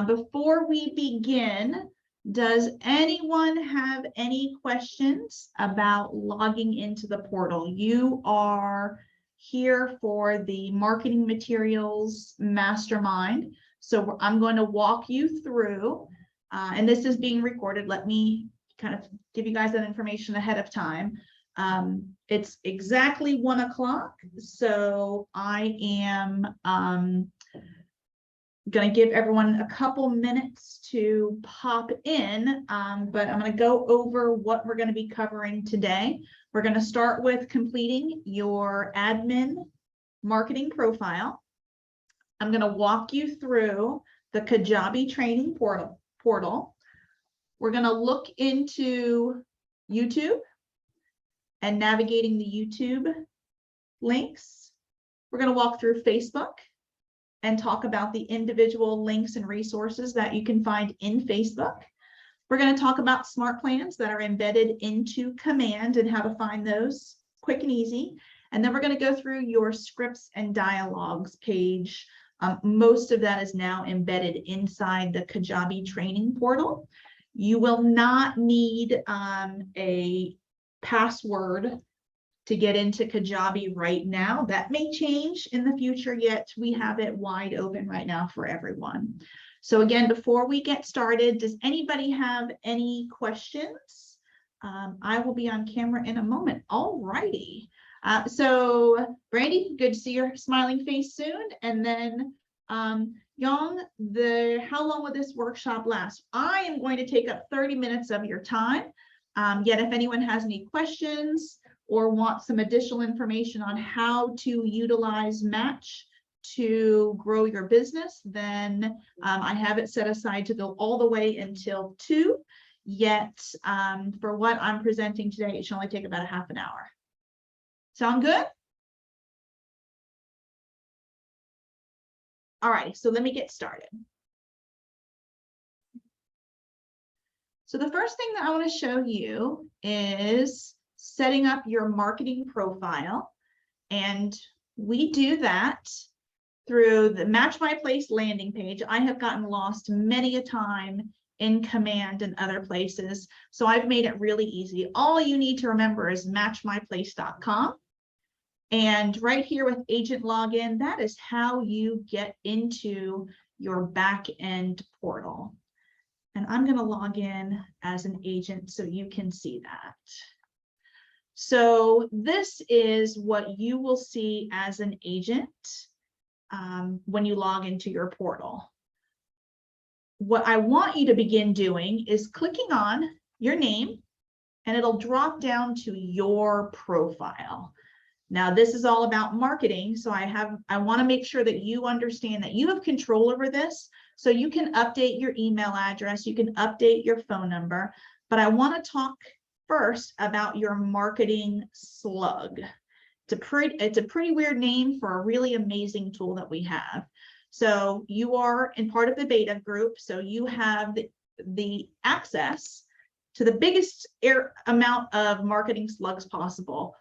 Before we begin, does anyone have any questions about logging into the portal? You are here for the marketing materials mastermind. So I'm going to walk you through, and this is being recorded. Let me kind of give you guys that information ahead of time. It's exactly 1 o'clock. So I am going to give everyone a couple minutes to pop in, but I'm going to go over what we're going to be covering today. We're going to start with completing your admin marketing profile. I'm going to walk you through the Kajabi training portal. We're going to look into YouTube and navigating the YouTube links. We're going to walk through Facebook and talk about the individual links and resources that you can find in Facebook. We're going to talk about smart plans that are embedded into Command and how to find those quick and easy. And then we're going to go through your scripts and dialogues page. Most of that is now embedded inside the Kajabi training portal. You will not need a password to get into Kajabi right now. That may change in the future, yet we have it wide open right now for everyone. So again, before we get started, does anybody have any questions? I will be on camera in a moment. All righty. So Brandy, good to see your smiling face soon. And then Young, how long will this workshop last? I am going to take up 30 minutes of your time. Yet if anyone has any questions or want some additional information on how to utilize Match to grow your business, then I have it set aside to go all the way until 2. Yet for what I'm presenting today, it should only take about a half an hour. Sound good? All right, so let me get started. So the first thing that I want to show you is setting up your marketing profile. And we do that through the Match My Place landing page. I have gotten lost many a time in Command and other places. So I've made it really easy. All you need to remember is matchmyplace.com. And right here with agent login, that is how you get into your back end portal. And I'm going to log in as an agent so you can see that. So this is what you will see as an agent when you log into your portal. What I want you to begin doing is clicking on your name, and it'll drop down to your profile. Now, this is all about marketing, so I want to make sure that you understand that you have control over this. So you can update your email address, you can update your phone number, but I want to talk first about your marketing slug. It's a pretty weird name for a really amazing tool that we have. So you are in part of the beta group, so you have the access to the biggest amount of marketing slugs possible.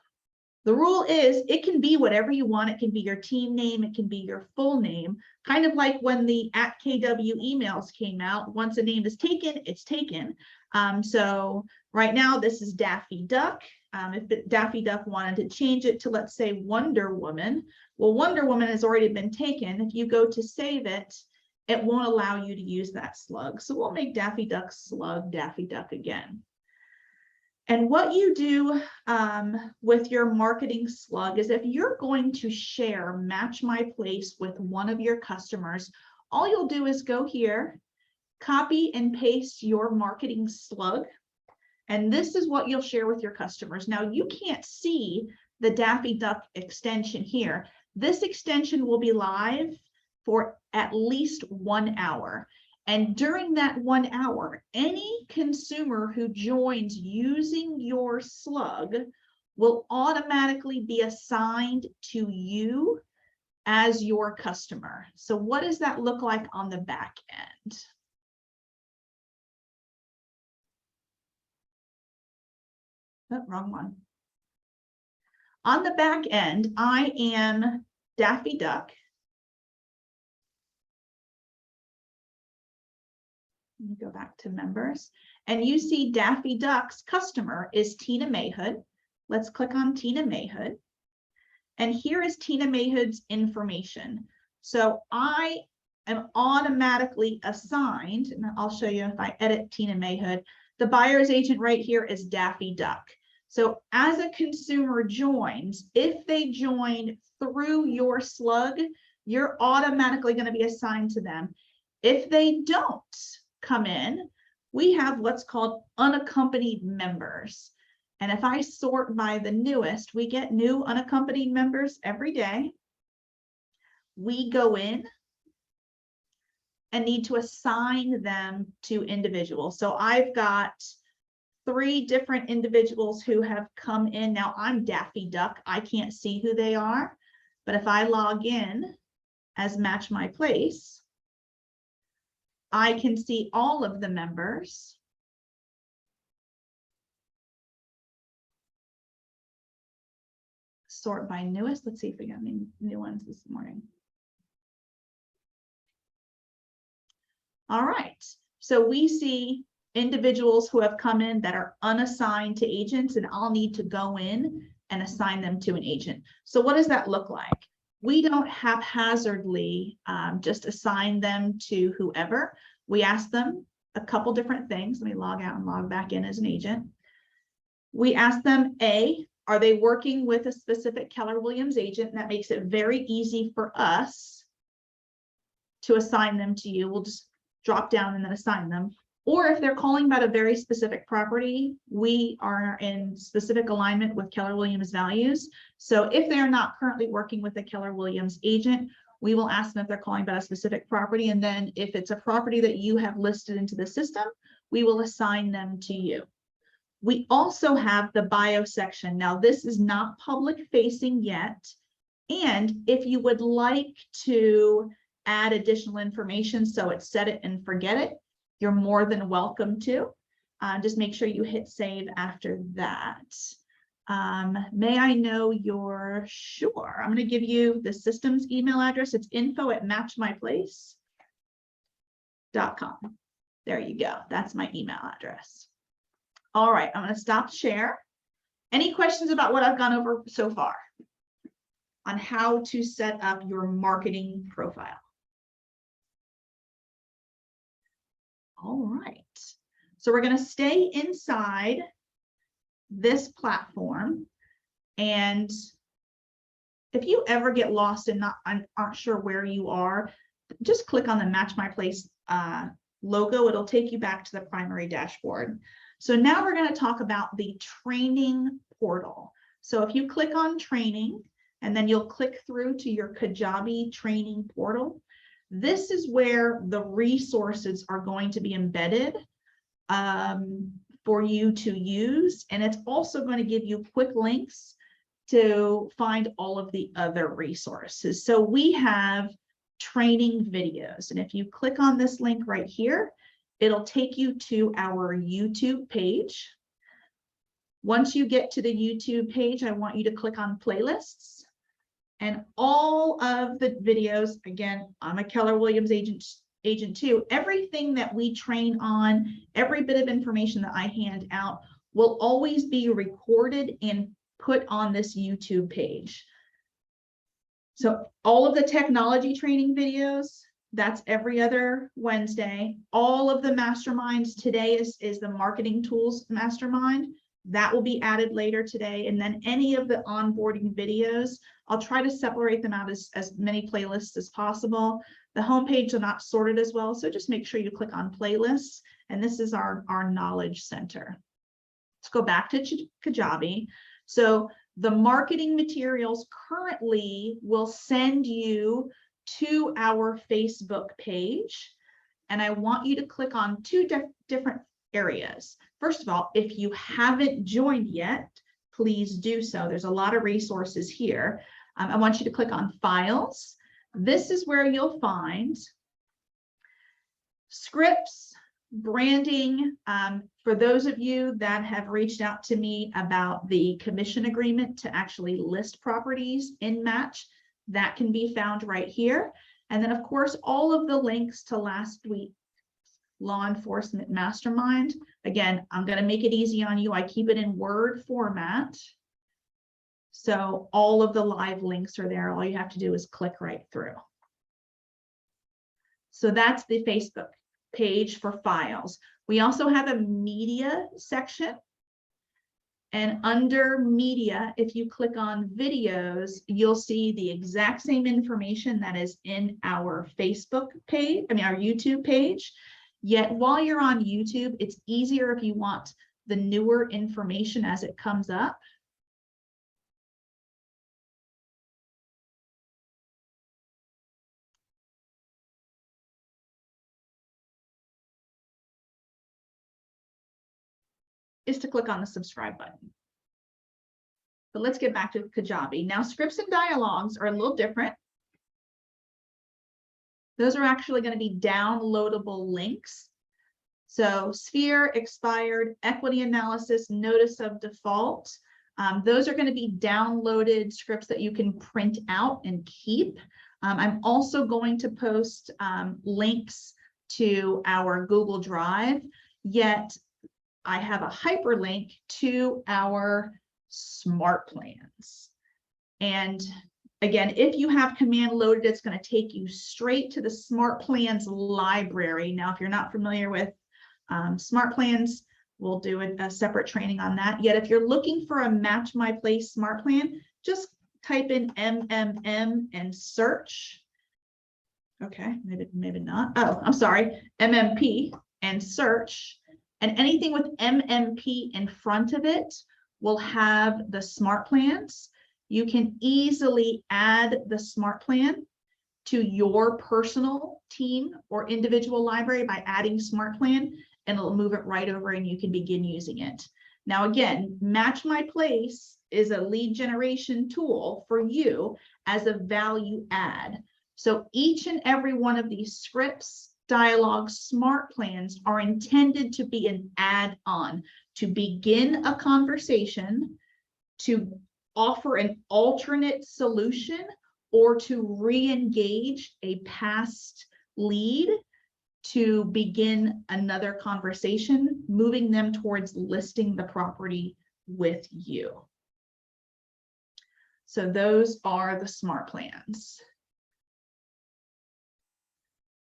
The rule is it can be whatever you want. It can be your team name. It can be your full name. Kind of like when the @KW emails came out. Once a name is taken, it's taken. So right now, this is Daffy Duck. If Daffy Duck wanted to change it to, let's say, Wonder Woman, well, Wonder Woman has already been taken. If you go to save it, it won't allow you to use that slug. So we'll make Daffy Duck slug Daffy Duck again. And what you do with your marketing slug is if you're going to share Match My Place with one of your customers, all you'll do is go here, copy and paste your marketing slug. And this is what you'll share with your customers. Now, you can't see the Daffy Duck extension here. This extension will be live for at least 1 hour. And during that 1 hour, any consumer who joins using your slug will automatically be assigned to you as your customer. So what does that look like on the back end? Oh, wrong one. On the back end, I am Daffy Duck. Let me go back to members, and you see Daffy Duck's customer is Tina Mayhood. Let's click on Tina Mayhood. And here is Tina Mayhood's information. So I am automatically assigned, and I'll show you if I edit Tina Mayhood, the buyer's agent right here is Daffy Duck. So as a consumer joins, if they join through your slug, you're automatically going to be assigned to them. If they don't come in, we have what's called unaccompanied members. And if I sort by the newest, we get new unaccompanied members every day. We go in and need to assign them to individuals. So I've got 3 different individuals who have come in. Now I'm Daffy Duck. I can't see who they are, but if I log in as Match My Place, I can see all of the members. Sort by newest. Let's see if we got any new ones this morning. All right, so we see individuals who have come in that are unassigned to agents, and I'll need to go in and assign them to an agent. So what does that look like? We don't haphazardly just assign them to whoever. We ask them a couple different things. Let me log out and log back in as an agent. We ask them, A, are they working with a specific Keller Williams agent? And that makes it very easy for us to assign them to you. We'll just drop down and then assign them. Or if they're calling about a very specific property, we are in specific alignment with Keller Williams values. So if they are not currently working with a Keller Williams agent, we will ask them if they're calling about a specific property. And then if it's a property that you have listed into the system, we will assign them to you. We also have the bio section. Now, this is not public facing yet. And if you would like to add additional information, so it's set it and forget it, you're more than welcome to. Just make sure you hit save after that. May I know your, sure, I'm going to give you the system's email address. It's info@matchmyplace.com. There you go. That's my email address. All right, I'm going to stop share. Any questions about what I've gone over so far on how to set up your marketing profile? All right, so we're going to stay inside this platform. And if you ever get lost and aren't sure where you are, just click on the Match My Place logo. It'll take you back to the primary dashboard. So now we're going to talk about the training portal. So if you click on training, and then you'll click through to your Kajabi training portal, this is where the resources are going to be embedded for you to use. And it's also going to give you quick links to find all of the other resources. So we have training videos. And if you click on this link right here, it'll take you to our YouTube page. Once you get to the YouTube page, I want you to click on playlists. And all of the videos, again, I'm a Keller Williams agent too. Everything that we train on, every bit of information that I hand out will always be recorded and put on this YouTube page. So all of the technology training videos, that's every other Wednesday. All of the masterminds, today is the marketing tools mastermind. That will be added later today. And then any of the onboarding videos, I'll try to separate them out as many playlists as possible. The homepage are not sorted as well, so just make sure you click on playlists. And this is our knowledge center. Let's go back to Kajabi. So the marketing materials currently will send you to our Facebook page. And I want you to click on 2 different areas. First of all, if you haven't joined yet, please do so. There's a lot of resources here. I want you to click on Files. This is where you'll find scripts, branding. For those of you that have reached out to me about the commission agreement to actually list properties in Match, that can be found right here. And then, of course, all of the links to last week's Law Enforcement Mastermind. Again, I'm going to make it easy on you. I keep it in Word format. So all of the live links are there. All you have to do is click right through. So that's the Facebook page for files. We also have a media section. And under media, if you click on videos, you'll see the exact same information that is in our Facebook page, our YouTube page. Yet while you're on YouTube, it's easier if you want the newer information as it comes up. Is to click on the subscribe button. But let's get back to Kajabi. Now, scripts and dialogues are a little different. Those are actually going to be downloadable links. So Sphere, expired, equity analysis, notice of default. Those are going to be downloaded scripts that you can print out and keep. I'm also going to post links to our Google Drive, yet I have a hyperlink to our smart plans. And again, if you have command loaded, it's going to take you straight to the smart plans library. Now, if you're not familiar with smart plans, we'll do a separate training on that. Yet if you're looking for a Match My Place smart plan, just type in MMM and search. Okay, maybe not. Oh, I'm sorry, MMP and search. And anything with MMP in front of it will have the smart plans. You can easily add the smart plan to your personal team or individual library by adding smart plan, and it'll move it right over and you can begin using it. Now, again, Match My Place is a lead generation tool for you as a value add. So each and every one of these scripts, dialogue, smart plans are intended to be an add-on to begin a conversation, to offer an alternate solution, or to re-engage a past lead to begin another conversation, moving them towards listing the property with you. So those are the smart plans.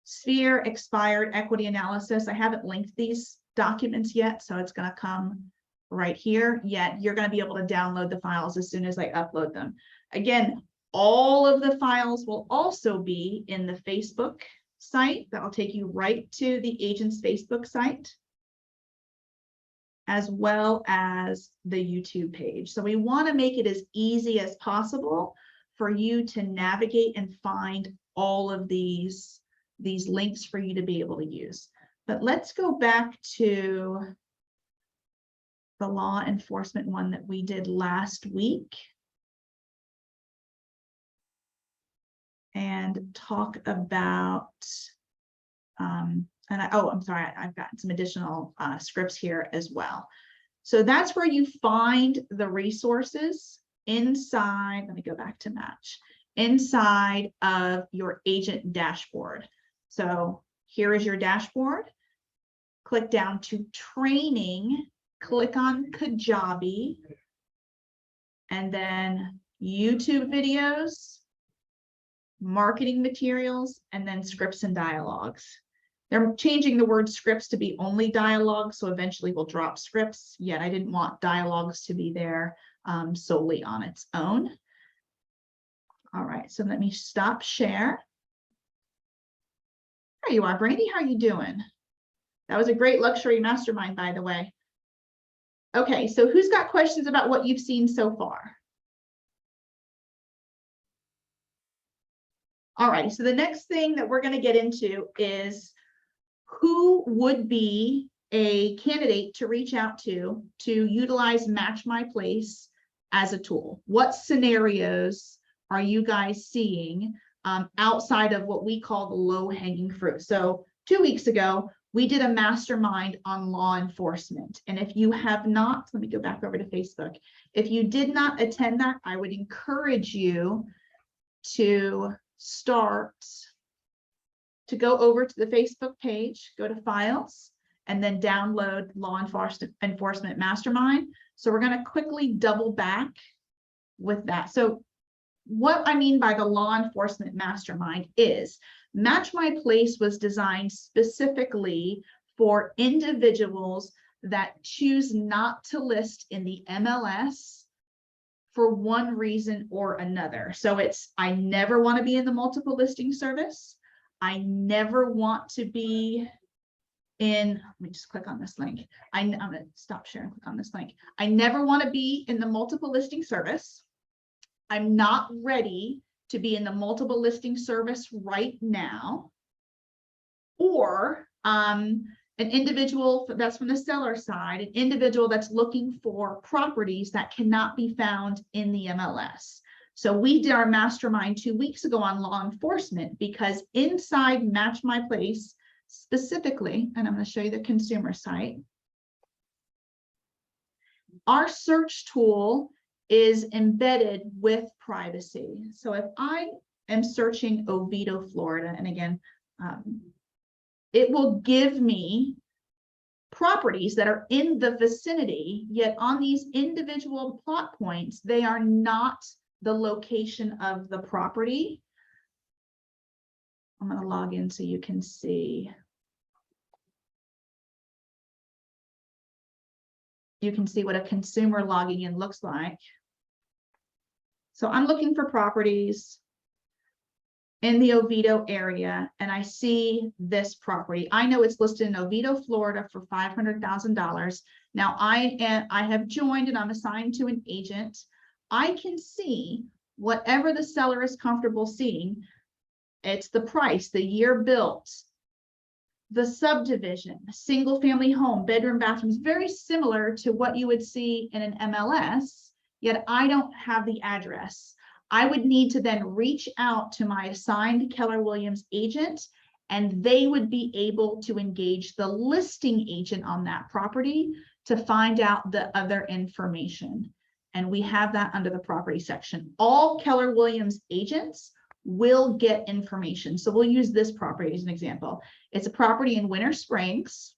Sphere, expired, equity analysis. I haven't linked these documents yet, so it's going to come right here. Yet you're going to be able to download the files as soon as I upload them. Again, all of the files will also be in the Facebook site. That will take you right to the agent's Facebook site, as well as the YouTube page. So we want to make it as easy as possible for you to navigate and find all of these links for you to be able to use. But let's go back to the law enforcement one that we did last week and talk about, I'm sorry, I've got some additional scripts here as well. So that's where you find the resources inside, let me go back to Match, inside of your agent dashboard. So here is your dashboard. Click down to training, click on Kajabi, and then YouTube videos, marketing materials, and then scripts and dialogues. They're changing the word scripts to be only dialogues, so eventually we'll drop scripts. Yet I didn't want dialogues to be there solely on its own. All right, so let me stop share. There you are, Brandy. How are you doing? That was a great luxury mastermind, by the way. Okay, so who's got questions about what you've seen so far? All right, so the next thing that we're going to get into is who would be a candidate to reach out to utilize Match My Place as a tool. What scenarios are you guys seeing outside of what we call the low-hanging fruit? So 2 weeks ago, we did a mastermind on law enforcement. And if you have not, let me go back over to Facebook. If you did not attend that, I would encourage you to start to go over to the Facebook page, go to Files, and then download Law Enforcement Mastermind. So we're going to quickly double back with that. So what I mean by the Law Enforcement Mastermind is Match My Place was designed specifically for individuals that choose not to list in the MLS for one reason or another. So it's, I never want to be in the multiple listing service. I never want to be in, let me just click on this link. I'm going to stop sharing, click on this link. I never want to be in the multiple listing service. I'm not ready to be in the multiple listing service right now. Or an individual that's from the seller side, an individual that's looking for properties that cannot be found in the MLS. So we did our mastermind 2 weeks ago on law enforcement, because inside Match My Place specifically, and I'm going to show you the consumer site, our search tool is embedded with privacy. So if I am searching Oviedo, Florida, and again, it will give me properties that are in the vicinity, yet on these individual plot points, they are not the location of the property. I'm going to log in so you can see. You can see what a consumer logging in looks like. So I'm looking for properties in the Oviedo area, and I see this property. I know it's listed in Oviedo, Florida for $500,000. Now I have joined and I'm assigned to an agent. I can see whatever the seller is comfortable seeing. It's the price, the year built, the subdivision, single family home, bedroom, bathrooms, very similar to what you would see in an MLS, yet I don't have the address. I would need to then reach out to my assigned Keller Williams agent, and they would be able to engage the listing agent on that property to find out the other information. And we have that under the property section. All Keller Williams agents will get information. So we'll use this property as an example. It's a property in Winter Springs.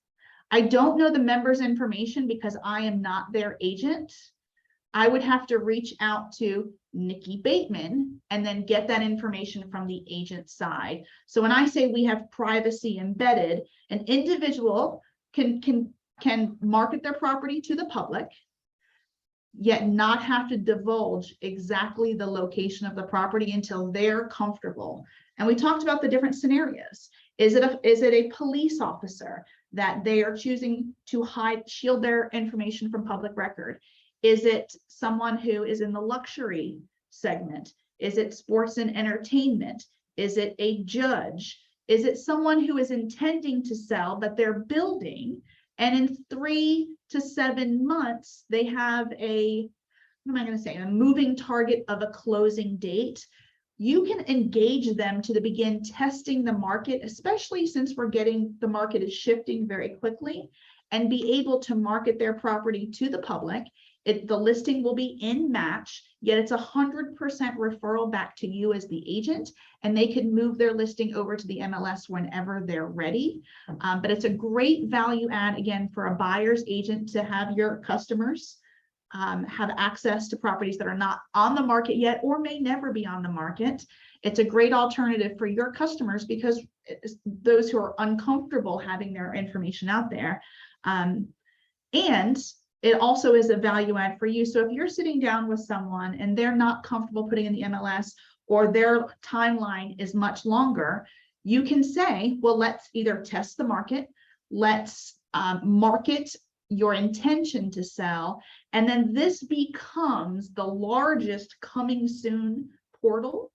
I don't know the member's information because I am not their agent. I would have to reach out to Nikki Bateman and then get that information from the agent side. So when I say we have privacy embedded, an individual can market their property to the public, yet not have to divulge exactly the location of the property until they're comfortable. And we talked about the different scenarios. Is it a police officer that they are choosing to shield their information from public record? Is it someone who is in the luxury segment? Is it sports and entertainment? Is it a judge? Is it someone who is intending to sell but they're building, and in 3 to 7 months they have a moving target of a closing date? You can engage them to begin testing the market, especially since the market is shifting very quickly, and be able to market their property to the public. The listing will be in Match, yet it's 100% referral back to you as the agent, and they can move their listing over to the MLS whenever they're ready. But it's a great value add, again, for a buyer's agent to have your customers have access to properties that are not on the market yet or may never be on the market. It's a great alternative for your customers because those who are uncomfortable having their information out there. And it also is a value add for you. So if you're sitting down with someone and they're not comfortable putting in the MLS, or their timeline is much longer, you can say, well, let's either test the market, let's market your intention to sell, and then this becomes the largest coming soon portal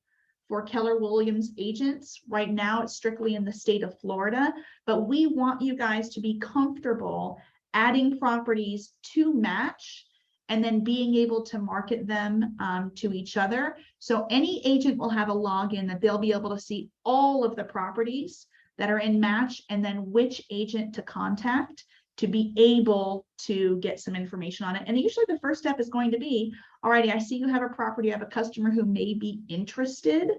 for Keller Williams agents. Right now, it's strictly in the state of Florida, but we want you guys to be comfortable adding properties to Match and then being able to market them to each other. So any agent will have a login that they'll be able to see all of the properties that are in Match, and then which agent to contact to be able to get some information on it. And usually the first step is going to be, alrighty, I see you have a property, I have a customer who may be interested.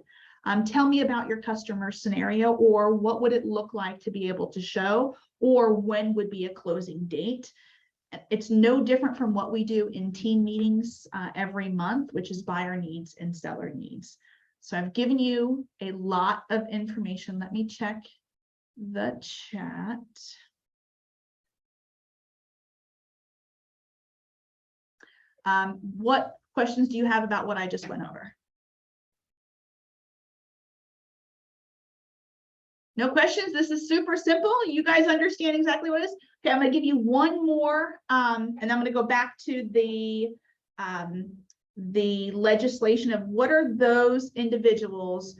Tell me about your customer scenario, or what would it look like to be able to show, or when would be a closing date. It's no different from what we do in team meetings every month, which is buyer needs and seller needs. So I've given you a lot of information. Let me check the chat. What questions do you have about what I just went over? No questions? This is super simple. You guys understand exactly what it is? Okay, I'm going to give you one more, and I'm going to go back to the legislation of what are those individuals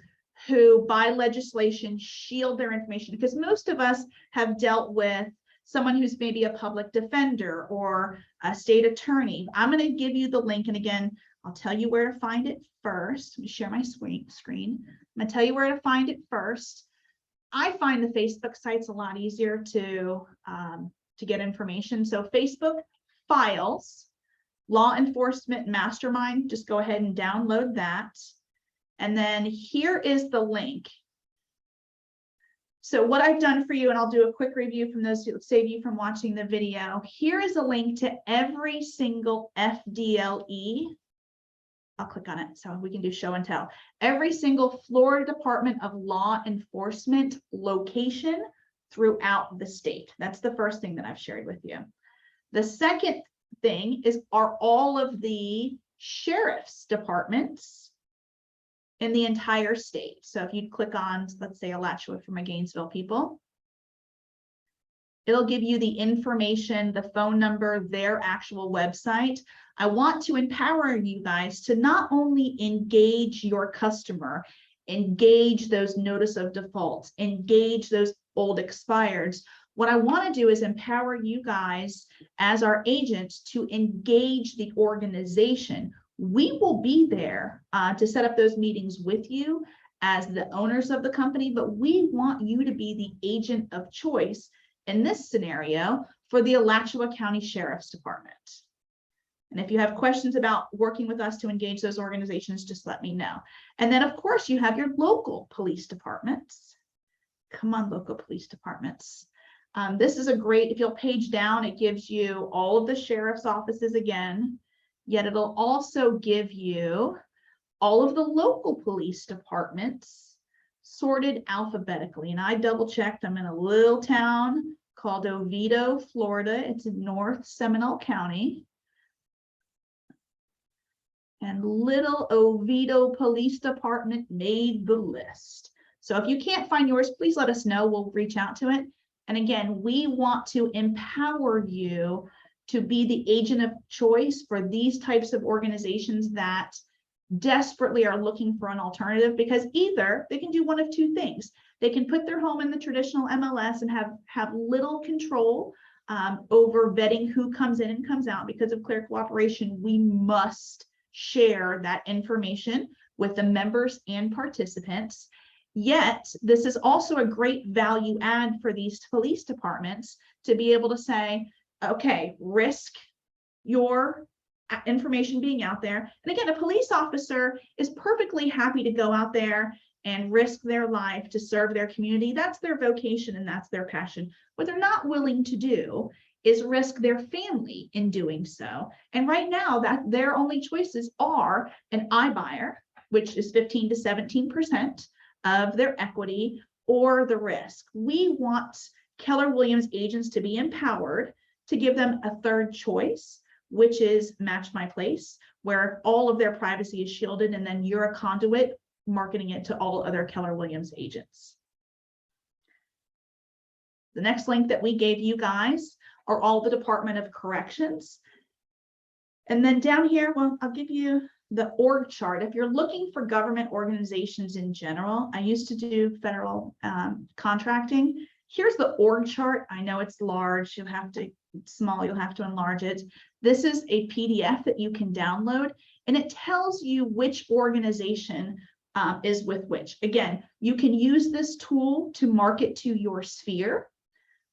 who by legislation shield their information, because most of us have dealt with someone who's maybe a public defender or a state attorney. I'm going to give you the link, and again, I'll tell you where to find it first. Let me share my screen. I'm going to tell you where to find it first. I find the Facebook sites a lot easier to get information. So Facebook Files, Law Enforcement Mastermind, just go ahead and download that. And then here is the link. So what I've done for you, and I'll do a quick review from those to save you from watching the video. Here is a link to every single FDLE. I'll click on it so we can do show and tell. Every single Florida Department of Law Enforcement location throughout the state. That's the first thing that I've shared with you. The second thing are all of the sheriff's departments in the entire state. So if you click on, let's say, Alachua for my Gainesville people, it'll give you the information, the phone number, their actual website. I want to empower you guys to not only engage your customer, engage those notice of defaults, engage those old expireds. What I want to do is empower you guys as our agents to engage the organization. We will be there to set up those meetings with you as the owners of the company, but we want you to be the agent of choice in this scenario for the Alachua County Sheriff's Department. And if you have questions about working with us to engage those organizations, just let me know. And then, of course, you have your local police departments. Come on, local police departments. This is a great, if you'll page down, it gives you all of the sheriff's offices again, yet it'll also give you all of the local police departments sorted alphabetically. And I double checked, I'm in a little town called Oviedo, Florida. It's in North Seminole County. And little Oviedo Police Department made the list. So if you can't find yours, please let us know. We'll reach out to it. And again, we want to empower you to be the agent of choice for these types of organizations that desperately are looking for an alternative, because either they can do one of two things. They can put their home in the traditional MLS and have little control over vetting who comes in and comes out. Because of clear cooperation, we must share that information with the members and participants. Yet, this is also a great value add for these police departments to be able to say, okay, risk your information being out there. And again, a police officer is perfectly happy to go out there and risk their life to serve their community. That's their vocation and that's their passion. What they're not willing to do is risk their family in doing so. And right now, that their only choices are an iBuyer, which is 15 to 17% of their equity, or the risk. We want Keller Williams agents to be empowered to give them a third choice, which is Match My Place, where all of their privacy is shielded, and then you're a conduit marketing it to all other Keller Williams agents. The next link that we gave you guys are all the Department of Corrections. And then down here, well, I'll give you the org chart. If you're looking for government organizations in general, I used to do federal contracting. Here's the org chart. I know it's large. You'll have to, small, you'll have to enlarge it. This is a PDF that you can download, and it tells you which organization is with which. Again, you can use this tool to market to your sphere.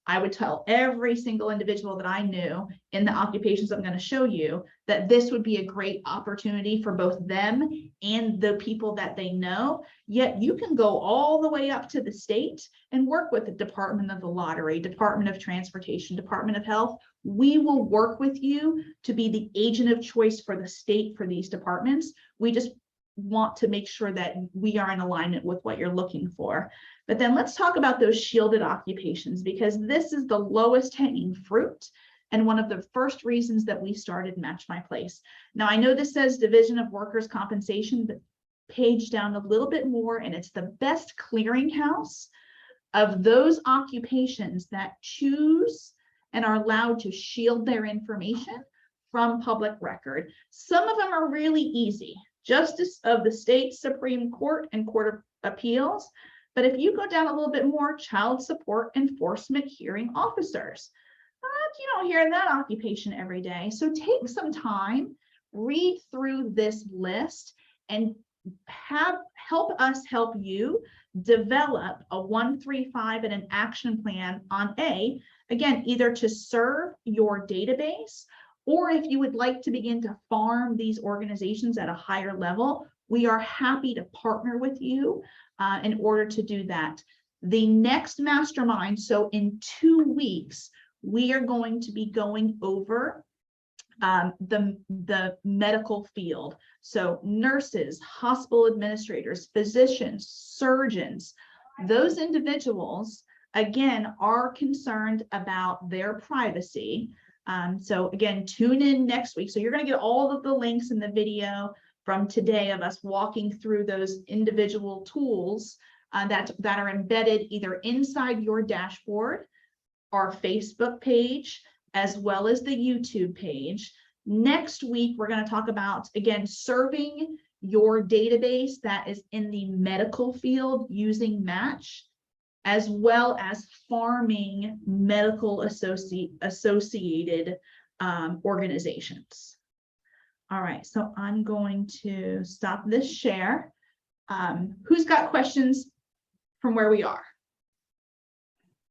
I would tell every single individual that I knew in the occupations I'm going to show you that this would be a great opportunity for both them and the people that they know. Yet you can go all the way up to the state and work with the Department of the Lottery, Department of Transportation, Department of Health. We will work with you to be the agent of choice for the state for these departments. We just want to make sure that we are in alignment with what you're looking for. But then let's talk about those shielded occupations, because this is the lowest hanging fruit and one of the first reasons that we started Match My Place. Now, I know this says Division of Workers' Compensation, but page down a little bit more, and it's the best clearinghouse of those occupations that choose and are allowed to shield their information from public record. Some of them are really easy. Justice of the State Supreme Court and Court of Appeals. But if you go down a little bit more, child support enforcement hearing officers. You don't hear that occupation every day. So take some time, read through this list, and help us help you develop a 135 and an action plan on again, either to serve your database, or if you would like to begin to farm these organizations at a higher level, we are happy to partner with you in order to do that. The next mastermind, so in 2 weeks, we are going to be going over the medical field. So nurses, hospital administrators, physicians, surgeons, those individuals, again, are concerned about their privacy. So again, tune in next week. So you're going to get all of the links in the video from today of us walking through those individual tools that are embedded either inside your dashboard, our Facebook page, as well as the YouTube page. Next week, we're going to talk about, again, serving your database that is in the medical field using Match, as well as farming medical associated organizations. All right, so I'm going to stop this share. Who's got questions from where we are?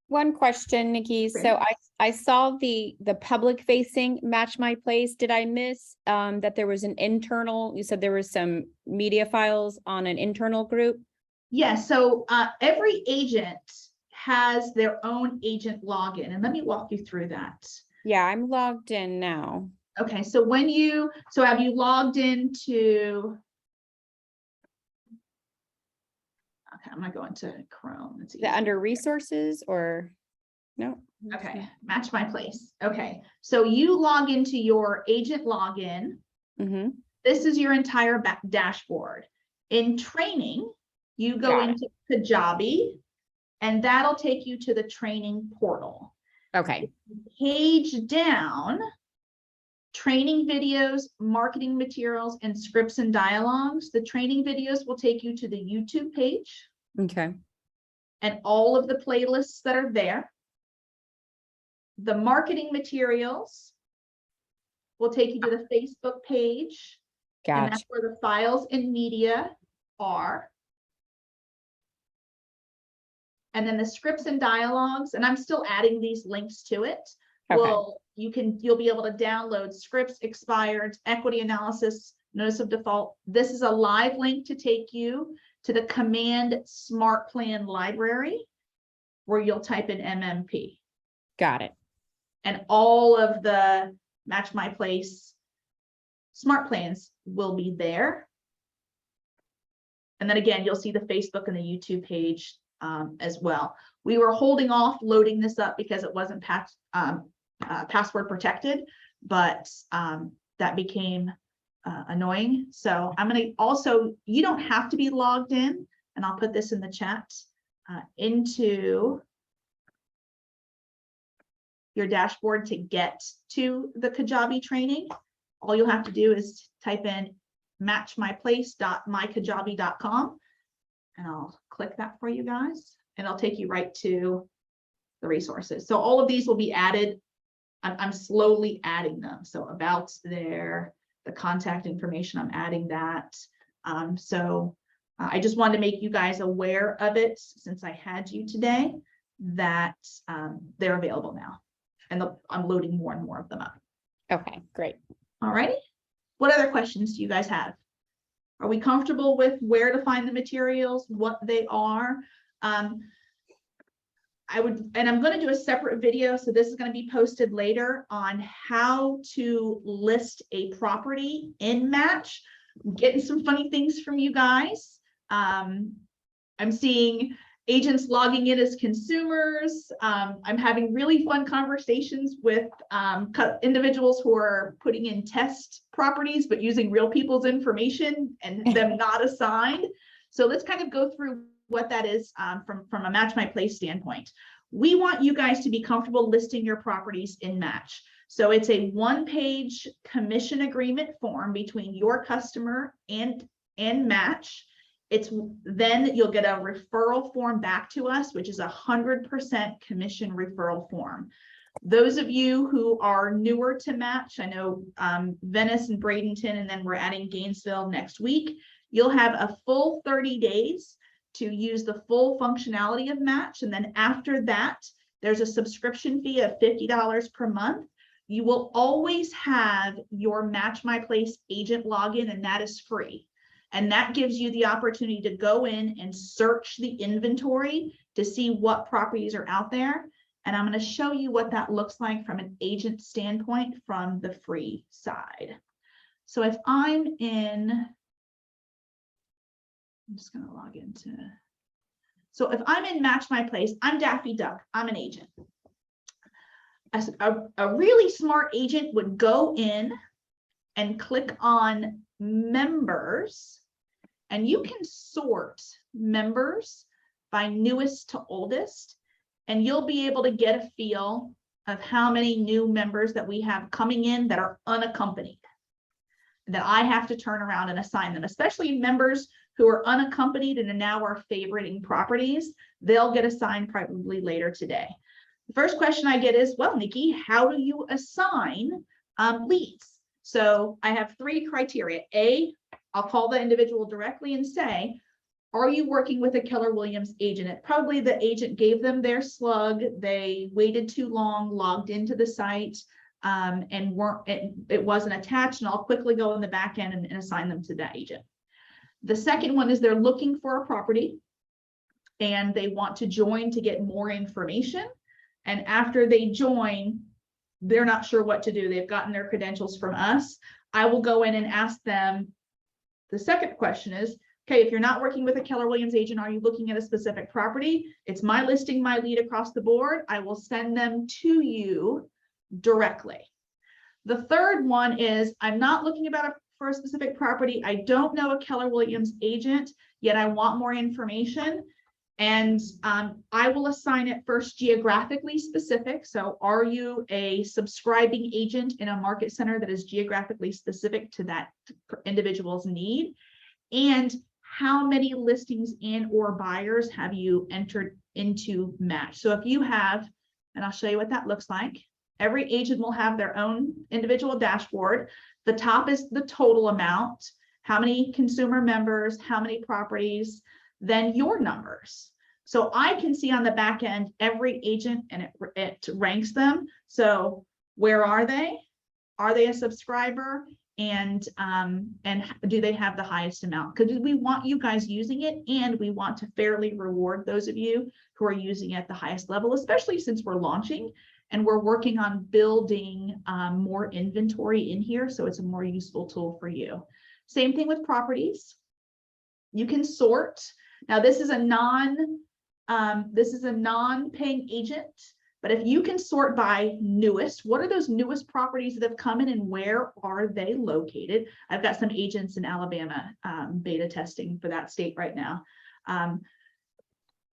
One question, Nikki. So I saw the public facing Match My Place. Did I miss that there was an internal, you said there was some media files on an internal group? Yes, so every agent has their own agent login, and let me walk you through that. Yeah, I'm logged in now. Okay, so have you logged into, okay, I'm gonna go into Chrome. Is it under resources or no? Okay, Match My Place. Okay, so you log into your agent login. Mm-hmm. This is your entire dashboard. In training, you go into Kajabi, and that'll take you to the training portal. Okay. Page down, training videos, marketing materials, and scripts and dialogues. The training videos will take you to the YouTube page. Okay. And all of the playlists that are there. The marketing materials will take you to the Facebook page. Gotcha. And that's where the files and media are. And then the scripts and dialogues, and I'm still adding these links to it. Okay. You'll be able to download scripts, expired, equity analysis, notice of default. This is a live link to take you to the Command Smart Plan library, where you'll type in MMP. Got it. And all of the Match My Place smart plans will be there. And then again, you'll see the Facebook and the YouTube page as well. We were holding off loading this up because it wasn't password protected, but that became annoying. So I'm going to also, you don't have to be logged in, and I'll put this in the chat, into your dashboard to get to the Kajabi training. All you'll have to do is type in matchmyplace.mykajabi.com, and I'll click that for you guys, and I'll take you right to the resources. So all of these will be added. I'm slowly adding them. So about there, the contact information, I'm adding that. I just wanted to make you guys aware of it since I had you today. that they're available now. And I'm loading more and more of them up. Okay, great. All righty. What other questions do you guys have? Are we comfortable with where to find the materials, what they are? I'm going to do a separate video, so this is going to be posted later on how to list a property in Match. I'm getting some funny things from you guys. I'm seeing agents logging in as consumers. I'm having really fun conversations with individuals who are putting in test properties, but using real people's information and them not assigned. So let's kind of go through what that is from a Match My Place standpoint. We want you guys to be comfortable listing your properties in Match. So it's a one-page commission agreement form between your customer and Match. Then you'll get a referral form back to us, which is 100% commission referral form. Those of you who are newer to Match, I know Venice and Bradenton, and then we're adding Gainesville next week. You'll have a full 30 days to use the full functionality of Match. And then after that, there's a subscription fee of $50 per month. You will always have your Match My Place agent login, and that is free. And that gives you the opportunity to go in and search the inventory to see what properties are out there. And I'm going to show you what that looks like from an agent standpoint from the free side. So if I'm just going to log into. So if I'm in Match My Place, I'm Daffy Duck. I'm an agent. A really smart agent would go in and click on members, and you can sort members by newest to oldest, and you'll be able to get a feel of how many new members that we have coming in that are unaccompanied, that I have to turn around and assign them, especially members who are unaccompanied and now are favoriting properties. They'll get assigned probably later today. The first question I get is, well, Nikki, how do you assign leads? So I have 3 criteria. A, I'll call the individual directly and say, are you working with a Keller Williams agent? Probably the agent gave them their slug. They waited too long, logged into the site, and it wasn't attached, and I'll quickly go in the back end and assign them to that agent. The second one is they're looking for a property and they want to join to get more information. And after they join, they're not sure what to do. They've gotten their credentials from us. I will go in and ask them. The second question is, okay, if you're not working with a Keller Williams agent, are you looking at a specific property? It's my listing, my lead across the board. I will send them to you directly. The third one is, I'm not looking for a specific property. I don't know a Keller Williams agent, yet I want more information. And I will assign it first geographically specific. So are you a subscribing agent in a market center that is geographically specific to that individual's need? And how many listings and or buyers have you entered into Match? So if you have, and I'll show you what that looks like. Every agent will have their own individual dashboard. The top is the total amount, how many consumer members, how many properties, then your numbers. So I can see on the back end every agent, and it ranks them. So where are they? Are they a subscriber? And do they have the highest amount? Because we want you guys using it, and we want to fairly reward those of you who are using it at the highest level, especially since we're launching and we're working on building more inventory in here. So it's a more useful tool for you. Same thing with properties. You can sort. Now this is a non-paying agent, but if you can sort by newest, what are those newest properties that have come in and where are they located? I've got some agents in Alabama beta testing for that state right now.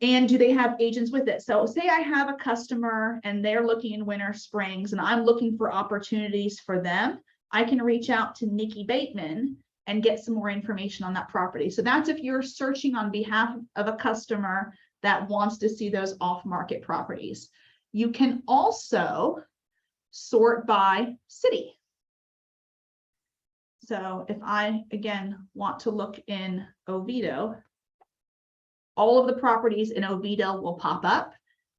And do they have agents with it? So say I have a customer and they're looking in Winter Springs and I'm looking for opportunities for them. I can reach out to Nikki Bateman and get some more information on that property. So that's if you're searching on behalf of a customer that wants to see those off-market properties. You can also sort by city. So if I, again, want to look in Oviedo, all of the properties in Oviedo will pop up.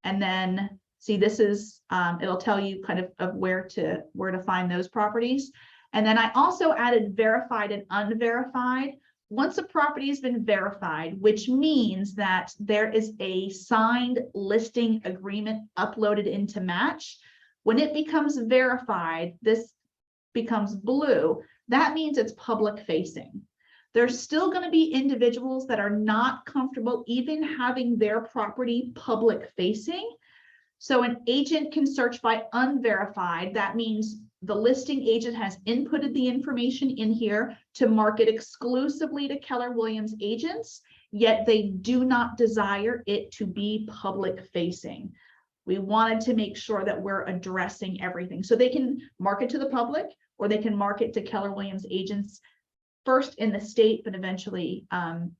And then see, this is, it'll tell you kind of where to find those properties. And then I also added verified and unverified. Once a property has been verified, which means that there is a signed listing agreement uploaded into Match, when it becomes verified, this becomes blue. That means it's public facing. There's still going to be individuals that are not comfortable even having their property public facing. So an agent can search by unverified. That means the listing agent has inputted the information in here to market exclusively to Keller Williams agents, yet they do not desire it to be public facing. We wanted to make sure that we're addressing everything. So they can market to the public, or they can market to Keller Williams agents first in the state, but eventually,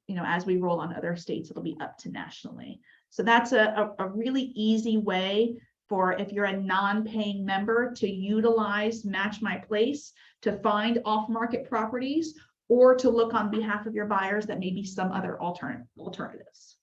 you know, as we roll on other states, it'll be up to nationally. So that's a really easy way for, if you're a non-paying member, to utilize Match My Place to find off-market properties, or to look on behalf of your buyers that may be some other alternatives.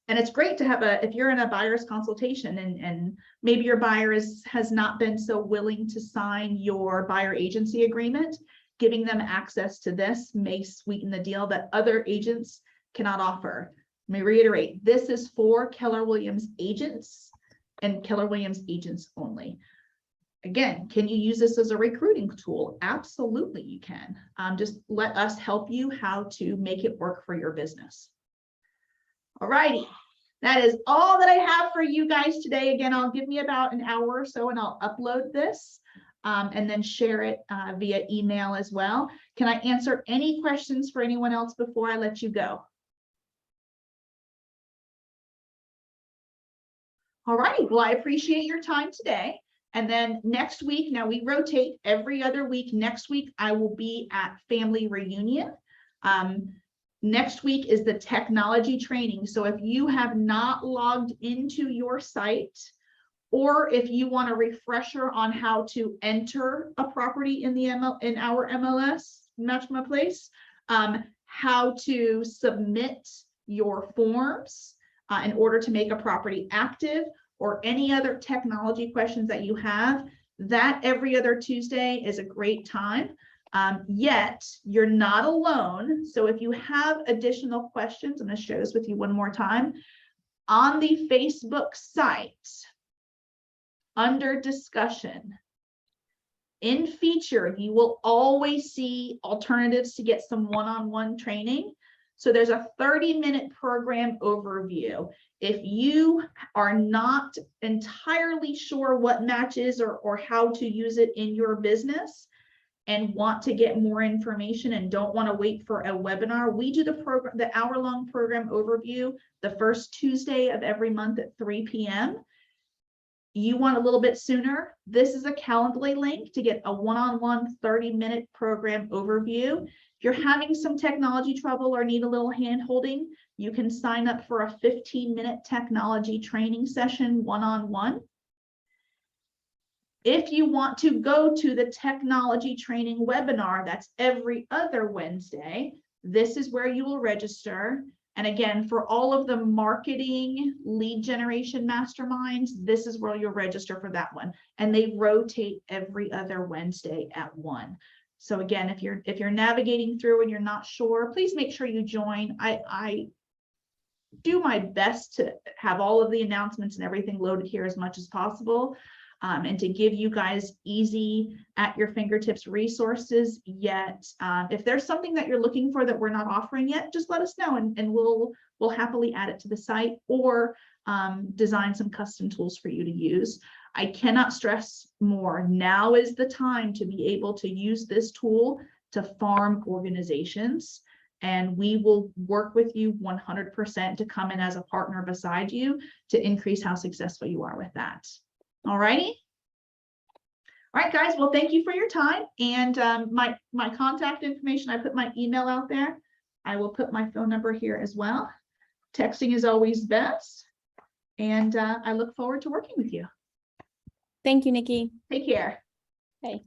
And it's great to have if you're in a buyer's consultation and maybe your buyer has not been so willing to sign your buyer agency agreement, giving them access to this may sweeten the deal that other agents cannot offer. Let me reiterate, this is for Keller Williams agents and Keller Williams agents only. Again, can you use this as a recruiting tool? Absolutely, you can. Just let us help you how to make it work for your business. All righty, that is all that I have for you guys today. Again, I'll give me about an hour or so and I'll upload this and then share it via email as well. Can I answer any questions for anyone else before I let you go? All right, well, I appreciate your time today. And then next week, now we rotate every other week. Next week, I will be at Family Reunion. Next week is the technology training. So if you have not logged into your site, or if you want a refresher on how to enter a property in our MLS, Match My Place, how to submit your forms in order to make a property active, or any other technology questions that you have, that every other Tuesday is a great time. Yet you're not alone. So if you have additional questions, I'm going to share this with you one more time. On the Facebook site, under discussion, in featured, you will always see alternatives to get some one-on-one training. So there's a 30-minute program overview. If you are not entirely sure what Match is or how to use it in your business and want to get more information and don't want to wait for a webinar, we do the hour-long program overview the first Tuesday of every month at 3 p.m. You want a little bit sooner, this is a Calendly link to get a one-on-one 30-minute program overview. If you're having some technology trouble or need a little hand-holding, you can sign up for a 15-minute technology training session one-on-one. If you want to go to the technology training webinar, that's every other Wednesday, this is where you will register. And again, for all of the marketing lead generation masterminds, this is where you'll register for that one. And they rotate every other Wednesday at 1. So again, if you're navigating through and you're not sure, please make sure you join. I do my best to have all of the announcements and everything loaded here as much as possible, and to give you guys easy at your fingertips resources. Yet if there's something that you're looking for that we're not offering yet, just let us know and we'll happily add it to the site, or design some custom tools for you to use. I cannot stress more, now is the time to be able to use this tool to farm organizations, and we will work with you 100% to come in as a partner beside you to increase how successful you are with that. All righty. All right, guys. Well, thank you for your time. And my contact information, I put my email out there. I will put my phone number here as well. Texting is always best. And I look forward to working with you. Thank you, Nikki. Take care. Bye.